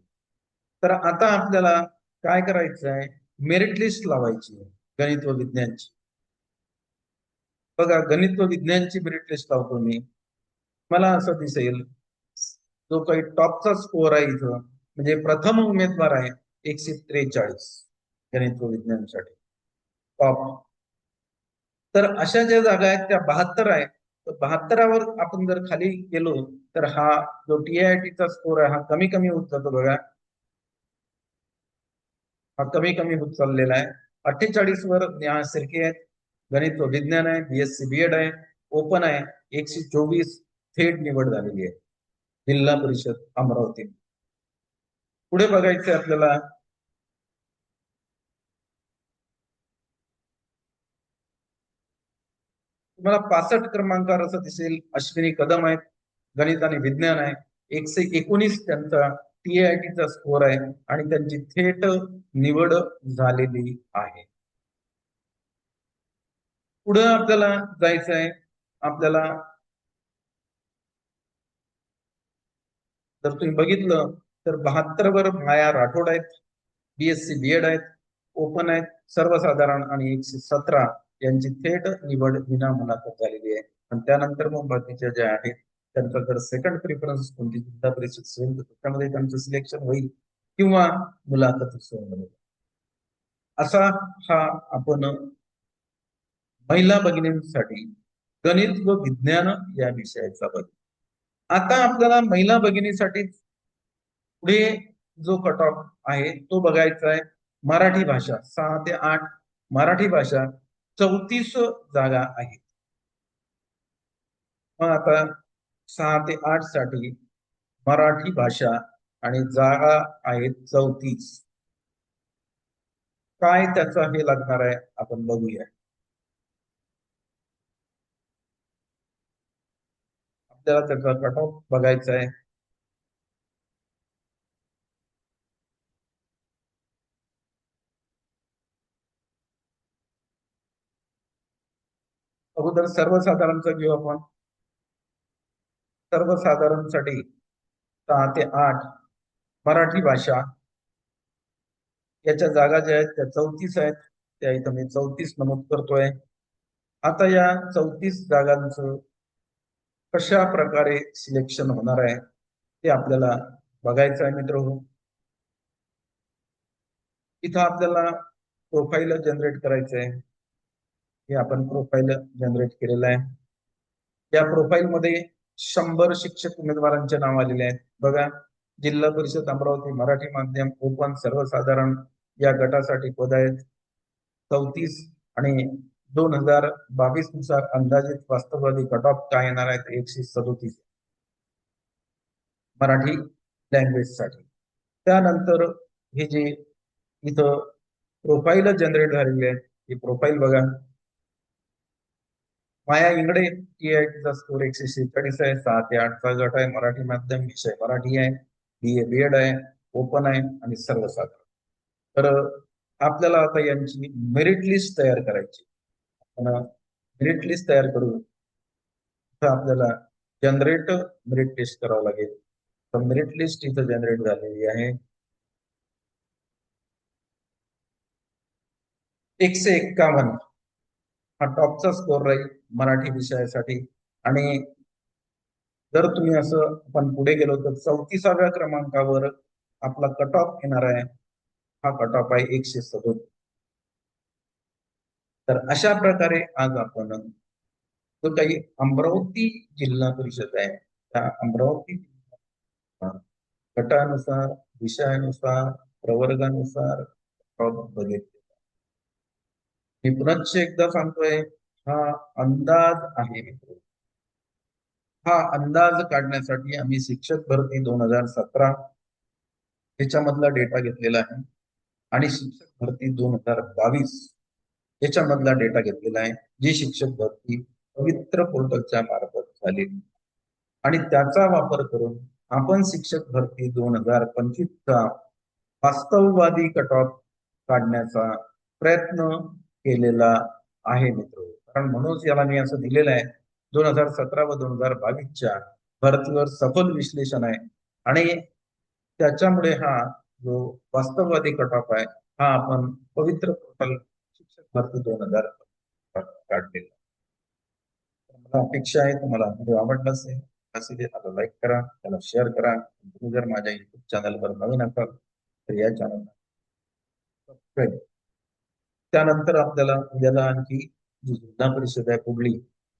तर आता आपल्याला काय करायचं आहे, मेरिट लिस्ट लावायची आहे गणित व विज्ञानची. बघा गणित व विज्ञानची मेरिट लिस्ट लावतो मी. मला असं दिसेल जो काही टॉपचा स्कोर आहे इथं म्हणजे प्रथम उमेदवार आहे 143 गणित व विज्ञानसाठी टॉप. तर अशा ज्या जागा आहेत त्या 72 आहेत. तर 72वर आपण जर खाली गेलो तर हा जो TIITचा स्कोर आहे हा कमी कमी होत जातो. बघा हा कमी कमी होत चाललेला आहे. 48 वर नेहा शिर्के आहेत, गणित व विज्ञान आहे, BSc BEd आहे, ओपन आहे, 124 थेट निवड झालेली आहे जिल्हा परिषद अमरावती. पुढे बघायचं आपल्याला तुम्हाला 65 क्रमांकावर असं दिसेल अश्विनी कदम आहेत, गणित आणि विज्ञान आहे, 119 त्यांचा TIITचा स्कोर आहे आणि त्यांची थेट निवड झालेली आहे. पुढे आपल्याला जायचं आहे. आपल्याला जर तुम्ही बघितलं तर 72 वर माया राठोड आहेत, BSc BEd आहेत, ओपन आहेत, सर्वसाधारण आणि 117 यांची थेट निवड विना मुलाखत झालेली आहे. आणि त्यानंतर मग बाकीच्या ज्या आहेत त्यांचं जर सेकंड प्रिफरन्स कोणती जिल्हा परिषद असेल तर त्याच्यामध्ये त्यांचं सिलेक्शन होईल किंवा मुलाखत होईल. असा हा आपण महिला भगिनींसाठी गणित व विज्ञान या विषयाचा बघ. आता आपल्याला महिला भगिनीसाठी पुढे जो कट ऑफ आहे तो बघायचा आहे. मराठी भाषा 6 ते 8, मराठी भाषा 34 जागा आहेत. मग आता 6 ते 8 साठी मराठी भाषा आणि जागा आहेत 34. काय त्याचा हे लागणार आहे आपण बघूया. आपल्याला त्याचा कट ऑफ बघायचा आहे. अगोदर सर्वसाधारणचा घेऊ आपण. सर्वसाधारणसाठी 6 ते 8 मराठी भाषा याच्या जागा ज्या आहेत त्या 34 आहेत. त्या इथं मी 34 नमूद करतोय. आता या 34 जागांचं कशा प्रकारे सिलेक्शन होणार आहे ते आपल्याला बघायचं आहे मित्र. इथं आपल्याला प्रोफाईल जनरेट करायचं आहे. हे आपण प्रोफाईल जनरेट केलेलं आहे. या प्रोफाईल मध्ये 100 शिक्षक उमेदवारांचे नाव आलेले आहेत. बघा जिल्हा परिषद अमरावती मराठी माध्यम ओपन सर्वसाधारण या गटासाठी पद आहेत 34 आणि 2022 नुसार अंदाजित वास्तववादी कट ऑफ काय येणार आहेत 137 मराठी लँग्वेज साठी. त्यानंतर हे जे इथं प्रोफाईल जनरेट झालेले आहेत ही प्रोफाईल बघा. माया इंगडे TIITचा स्कोर 146 आहे, 6 ते 8चा गट आहे, मराठी माध्यम, विषय मराठी आहे, BA BEd आहे, ओपन आहे आणि सर्वसाधारण. तर आपल्याला आता यांची मेरिट लिस्ट तयार करायची. मेरिट लिस्ट तयार करू तर आपल्याला जनरेट मेरिट लिस्ट करावं लागेल. तर मेरिट लिस्ट इथं जनरेट झालेली आहे. 151 हा टॉपचा स्कोर राहील मराठी विषयासाठी आणि जर तुम्ही असं आपण पुढे गेलो तर 34व्या क्रमांकावर आपला कट ऑफ येणार आहे. हा कट ऑफ आहे 137. तर अशा प्रकारे आज आपण जो काही अमरावती जिल्हा परिषद आहे त्या अमरावती गटानुसार, विषयानुसार, प्रवर्गानुसार बघितले. मी पुनश्च एकदा सांगतोय, हा अंदाज आहे मित्र. हा अंदाज काढण्यासाठी आम्ही शिक्षक भरती 2017 याच्यामधला डेटा घेतलेला आहे आणि शिक्षक भरती 2022 याच्यामधला डेटा घेतलेला आहे, जी शिक्षक भरती पवित्र पोर्टलच्या मार्फत झालेली आणि त्याचा वापर करून आपण शिक्षक भरती 2025चा वास्तववादी कट ऑफ काढण्याचा प्रयत्न केलेला आहे मित्र. कारण म्हणूनच याला मी असं दिलेलं आहे 2017 व 2022च्या भरतीवर सखोल विश्लेषण आहे आणि त्याच्यामुळे हा जो वास्तववादी कट ऑफ आहे हा आपण पवित्र पोर्टल शिक्षक भरती 2000 काढलेला. मला अपेक्षा आहे तुम्हाला व्हिडिओ आवडला असेल त्याला लाईक करा, त्याला शेअर करा. तुम्ही जर माझ्या युट्यूब चॅनलवर नवीन असाल तर या चॅनलला सबस्क्राईब. त्यानंतर आपल्याला उद्याला आणखी जी जिल्हा परिषद आहे पुढली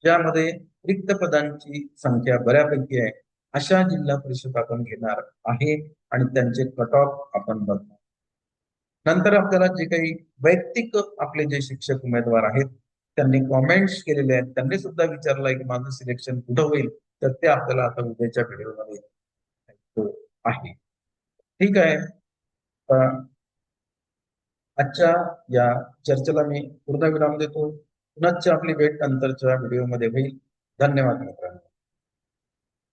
ज्यामध्ये रिक्त पदांची संख्या बऱ्यापैकी आहे अशा जिल्हा परिषद आपण घेणार आहे आणि त्यांचे कट ऑफ आपण बघणार. नंतर आपल्याला जे काही वैयक्तिक आपले जे शिक्षक उमेदवार आहेत त्यांनी कॉमेंट्स केलेले आहेत, त्यांनी सुद्धा विचारलंय की माझं सिलेक्शन कुठं होईल, तर ते आपल्याला आता उद्याच्या व्हिडिओमध्ये आहे. ठीक आहे. आजच्या या चर्चेला मी पूर्ण विराम देतो. पुन्हा आपली भेट नंतरच्या व्हिडिओमध्ये होईल. धन्यवाद मित्रांनो.